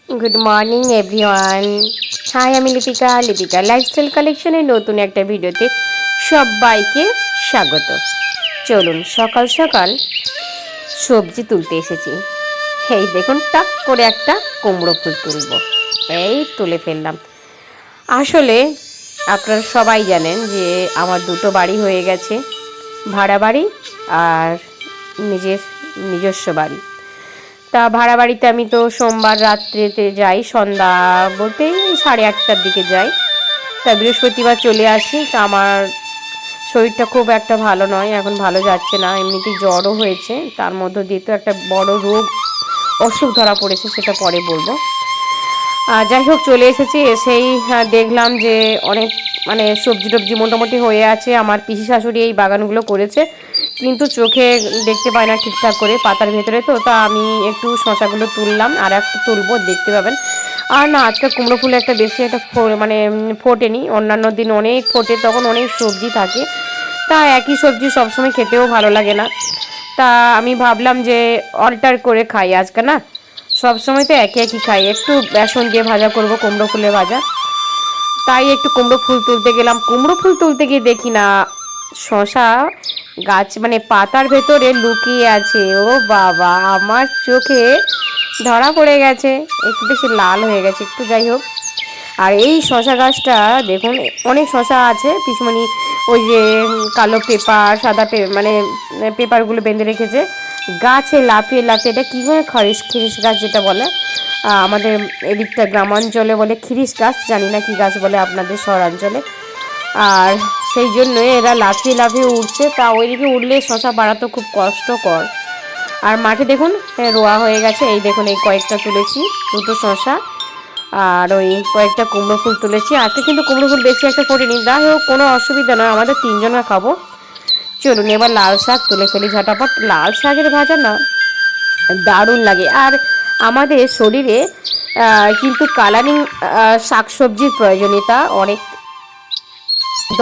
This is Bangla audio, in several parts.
Good morning everyone. হাই, আমি লিপিকা। লিপিকা লাইফস্টাইল কালেকশনের নতুন একটা ভিডিওতে সবাইকে স্বাগত। চলুন সকাল সকাল সবজি তুলতে এসেছি। এই দেখুন, টাক করে একটা কুমড়ো ফুল তুলব। এই তুলে ফেললাম। আসলে আপনারা সবাই জানেন যে আমার দুটো বাড়ি হয়ে গেছে, ভাড়া বাড়ি আর নিজস্ব বাড়ি। তা ভাড়া বাড়িতে আমি তো সোমবার রাত্রেতে যাই, সন্ধ্যা বলতে 8:30টার দিকে যাই। তা বৃহস্পতিবার চলে আসি। তা আমার শরীরটা খুব একটা ভালো নয়, এখন ভালো যাচ্ছে না, এমনিতেই জ্বরও হয়েছে, তার মধ্যে দিয়ে তো একটা বড় অসুখ ধরা পড়েছে, সেটা পরে বলবো। যাই হোক, চলে এসেছি। এসেই দেখলাম যে অনেক সবজি টবজি মোটামুটি হয়ে আছে। আমার পিসি শাশুড়ি এই বাগানগুলো করেছে, কিন্তু চোখে দেখতে পায় না ঠিকঠাক করে, পাতার ভেতরে তো। তা আমি একটু শশাগুলো তুললাম, আর একটা তুলবো, দেখতে পাবেন। আর না, আজকে কুমড়ো ফুল একটা বেশি একটা ফোটেনি। অন্যান্য দিন অনেক ফোটে, তখন অনেক সবজি থাকে। তা একই সবজি সবসময় খেতেও ভালো লাগে না। তা আমি ভাবলাম যে অল্টার করে খাই আজকে, না সবসময় তো একই একই খাই, একটু বেসন দিয়ে ভাজা করব, কুমড়ো ফুলের ভাজা। তাই একটু কুমড়ো ফুল তুলতে গেলাম। কুমড়ো ফুল তুলতে গিয়ে দেখি না, শশা গাছ পাতার ভেতরে লুকিয়ে আছে। ও বাবা, আমার চোখে ধরা পড়ে গেছে, একটু বেশি লাল হয়ে গেছে একটু। যাই হোক, আর এই শশা গাছটা দেখুন, অনেক শশা আছে পিছুমনি, ওই যে কালো পেপার, সাদা পেপারগুলো বেঁধে রেখেছে গাছে লাফিয়ে লাফিয়ে। এটা কী করে, খিরিস গাছ যেটা বলে আমাদের এদিকটা গ্রামাঞ্চলে বলে খিরিস গাছ, জানি না কী গাছ বলে আপনাদের শহরাঞ্চলে। আর সেই জন্য এরা লাফিয়ে লাফিয়ে উঠছে। তা ওইদিকে উঠলে শশা বাড়াতে খুব কষ্টকর। আর মাঠে দেখুন রোয়া হয়ে গেছে। এই দেখুন, এই কয়েকটা তুলেছি, দুটো শশা আর ওই কয়েকটা কুমড়ো ফুল তুলেছি। আজকে কিন্তু কুমড়ো ফুল বেশি একটা ফোটেনি, যাই হোক কোনো অসুবিধা নয়, আমাদের তিনজনা খাবো। চলুন এবার লাল শাক তুলে ফেলি ঝটাপট। লাল শাকের ভাজা না দারুণ লাগে। আর আমাদের শরীরে কিন্তু কালারিং শাকসবজির প্রয়োজনীয়তা অনেক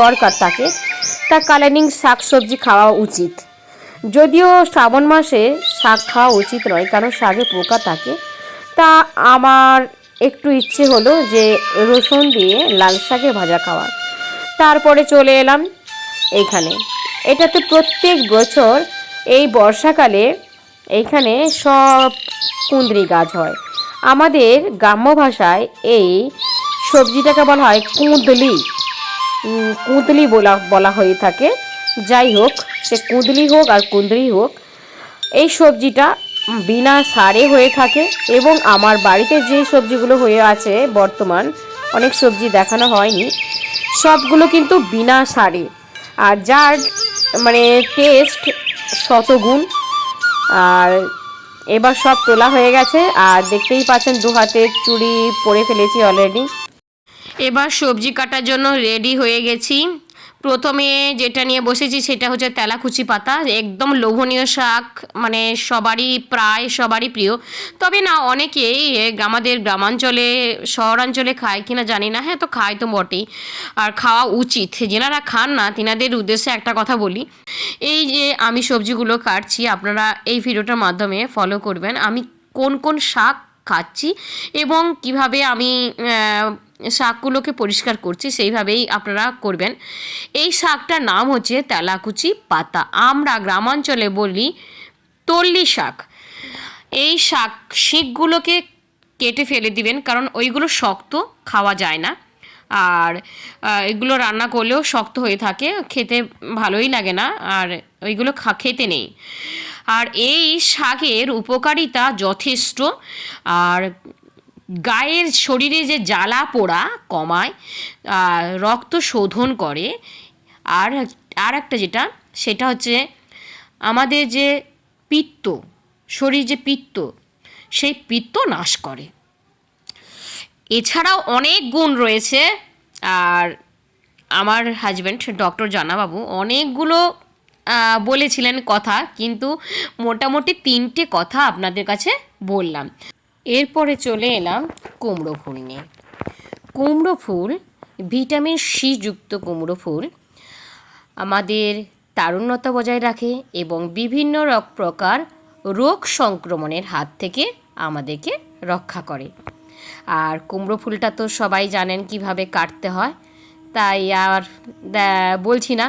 দরকার থাকে। তা কালারিং শাকসবজি খাওয়া উচিত। যদিও শ্রাবণ মাসে শাক খাওয়া উচিত নয়, কারণ শাকে পোকা থাকে। তা আমার একটু ইচ্ছে হলো যে রসুন দিয়ে লাল শাকের ভাজা খাওয়ার। তারপরে চলে এলাম এইখানে। এটাতে প্রত্যেক বছর এই বর্ষাকালে এইখানে সব কুঁদরি গাছ হয়। আমাদের গ্রাম্য ভাষায় এই সবজিটাকে বলা হয় কুঁদলি। কুঁদলি বলা হয়ে থাকে। যাই হোক, সে কুঁদলি হোক আর কুঁদরি হোক, এই সবজিটা বিনা সারে হয়ে থাকে। এবং আমার বাড়িতে যে সবজিগুলো হয়ে আছে বর্তমান, অনেক সবজি দেখানো হয়নি, সবগুলো কিন্তু বিনা সারে, আর যার টেস্ট শতগুণ। আর এবার সব তোলা হয়ে গেছে, আর দেখতেই পাচ্ছেন দু হাতে চুড়ি পরে ফেলেছি অলরেডি। এবার সবজি কাটার জন্য রেডি হয়ে গেছি। প্রথমে যেটা নিয়ে বসেছি সেটা হচ্ছে তেলাকুচি পাতা, একদম লোভনীয় শাক, প্রায় সবারই প্রিয়। তবে না, অনেকেই আমাদের গ্রামাঞ্চলে শহরাঞ্চলে খায় কিনা জানি না, হ্যাঁ তো খায় তো বটেই, আর খাওয়া উচিত। যেনারা খান না তিনাদের উদ্দেশ্যে একটা কথা বলি, এই যে আমি সবজিগুলো কাটছি, আপনারা এই ভিডিওটার মাধ্যমে ফলো করবেন আমি কোন কোন শাক খাচ্ছি এবং কিভাবে আমি শাকগুলোকে পরিষ্কার করছি, সেইভাবেই আপনারা করবেন। এই শাকটার নাম হচ্ছে তেলাকুচি পাতা, আমরা গ্রামাঞ্চলে বলি তল্লি শাক। এই শিকগুলোকে কেটে ফেলে দিবেন, কারণ ওইগুলো শক্ত, খাওয়া যায় না। আর এগুলো রান্না করলেও শক্ত হয়ে থাকে, খেতে ভালোই লাগে না, আর ওইগুলো খেতে নেই। আর এই শাকের উপকারিতা যথেষ্ট। আর গায়ের শরীরে যে জ্বালা পোড়া কমায়, রক্ত শোধন করে। আর একটা যেটা, সেটা হচ্ছে আমাদের যে পিত্ত, শরীর যে পিত্ত, সেই পিত্ত নাশ করে। এছাড়াও অনেক গুণ রয়েছে। আর আমার হাজব্যান্ড ডক্টর জানাবাবু অনেকগুলো বলেছিলেন কথা, কিন্তু মোটামুটি 3টে কথা আপনাদের কাছে বললাম। এরপরে চলে এলাম কুমড়ো ফুল নিয়ে। কুমড়ো ফুল ভিটামিন সি যুক্ত কুমড়ো ফুল আমাদের তারুণ্যতা বজায় রাখে এবং বিভিন্ন প্রকার রোগ সংক্রমণের হাত থেকে আমাদেরকে রক্ষা করে। আর কুমড়ো ফুলটা তো সবাই জানেন কিভাবে কাটতে হয়, তাই আর বলছি না,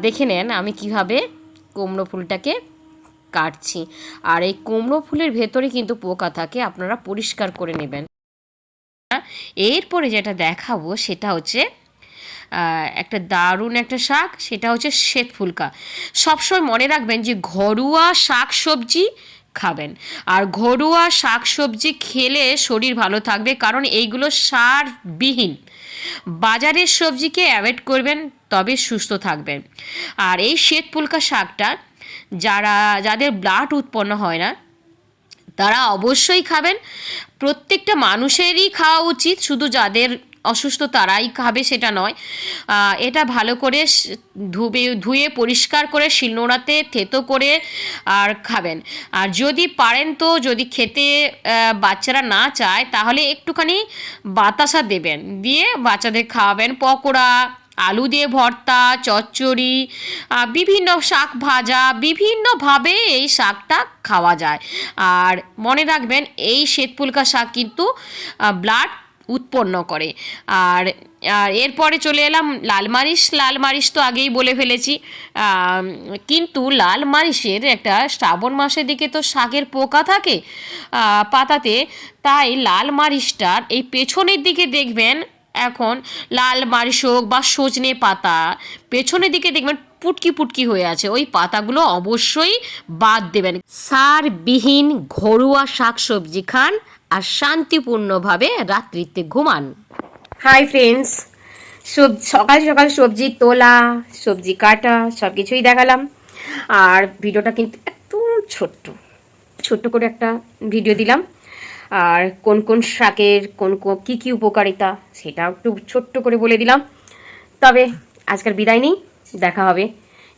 দেখে নেন আমি কিভাবে কুমড়ো ফুলটাকে কাটছি। আর এই কুমড়ো ফুলের ভেতরে কিন্তু পোকা থাকে, আপনারা পরিষ্কার করে নেবেন। এরপরে যেটা দেখাবো সেটা হচ্ছে একটা দারুণ একটা শাক, সেটা হচ্ছে শ্বেত ফুলকা। সবসময় মনে রাখবেন যে ঘরোয়া শাক সবজি খাবেন, আর ঘরোয়া শাক সবজি খেলে শরীর ভালো থাকবে, কারণ এইগুলো সারবিহীন। বাজারের সবজিকে অ্যাভয়েড করবেন, তবে সুস্থ থাকবেন। আর এই শ্বেত ফুলকা শাকটা যাদের ব্লাড উৎপন্ন হয় না তারা অবশ্যই খাবেন। প্রত্যেকটা মানুষেরই খাওয়া উচিত, শুধু যাদের অসুস্থ তারাই খাবে সেটা নয়। এটা ভালো করে ধুয়ে পরিষ্কার করে শিলনোড়াতে থেতো করে আর খাবেন। আর যদি পারেন তো, যদি খেতে বাচ্চারা না চায় তাহলে একটুখানি বাতাসা দেবেন, দিয়ে বাচ্চাদের খাওয়াবেন। পকোড়া, আলু দিয়ে ভর্তা, চচ্চড়ি, বিভিন্ন শাক ভাজা, বিভিন্নভাবে এই শাকটা খাওয়া যায়। আর মনে রাখবেন এই শ্বেতপুলকা শাক কিন্তু ব্লাড উৎপন্ন করে। আর এরপরে চলে এলাম লাল মারিচ। লাল মারিচ তো আগেই বলে ফেলেছি, কিন্তু লাল মারিচের একটা শ্রাবণ মাসের দিকে তো শাকের পোকা থাকে পাতাতে, তাই লাল মারিচটার এই পেছনের দিকে দেখবেন, এখন লাল মারিচ হোক বা সজনে পাতা, পেছনের দিকে দেখবেন পুটকি পুটকি হয়ে আছে, ওই পাতাগুলো অবশ্যই বাদ দেবেন। সারবিহীন ঘরোয়া শাকসবজি খান আর শান্তিপূর্ণভাবে রাত্রিতে ঘুমান। হাই ফ্রেন্ডস, সকাল সকাল সবজি তোলা, সবজি কাটা, সব কিছুই দেখালাম। আর ভিডিওটা কিন্তু একদম ছোট্ট করে একটা ভিডিও দিলাম। আর কোন কোন শাকের কী কী উপকারিতা সেটাও একটু ছোট্ট করে বলে দিলাম। তবে আজকের বিদায় নেই, দেখা হবে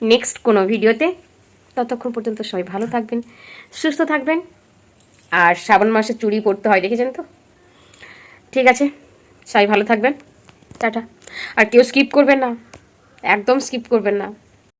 নেক্সট কোনো ভিডিওতে। ততক্ষণ পর্যন্ত সবাই ভালো থাকবেন, সুস্থ থাকবেন। আর শ্রাবণ মাসে চুড়ি পরতে হয়, দেখেছেন তো? ঠিক আছে, সবাই ভালো থাকবেন, টাটা। আর কেউ স্কিপ করবেন না, একদম স্কিপ করবেন না।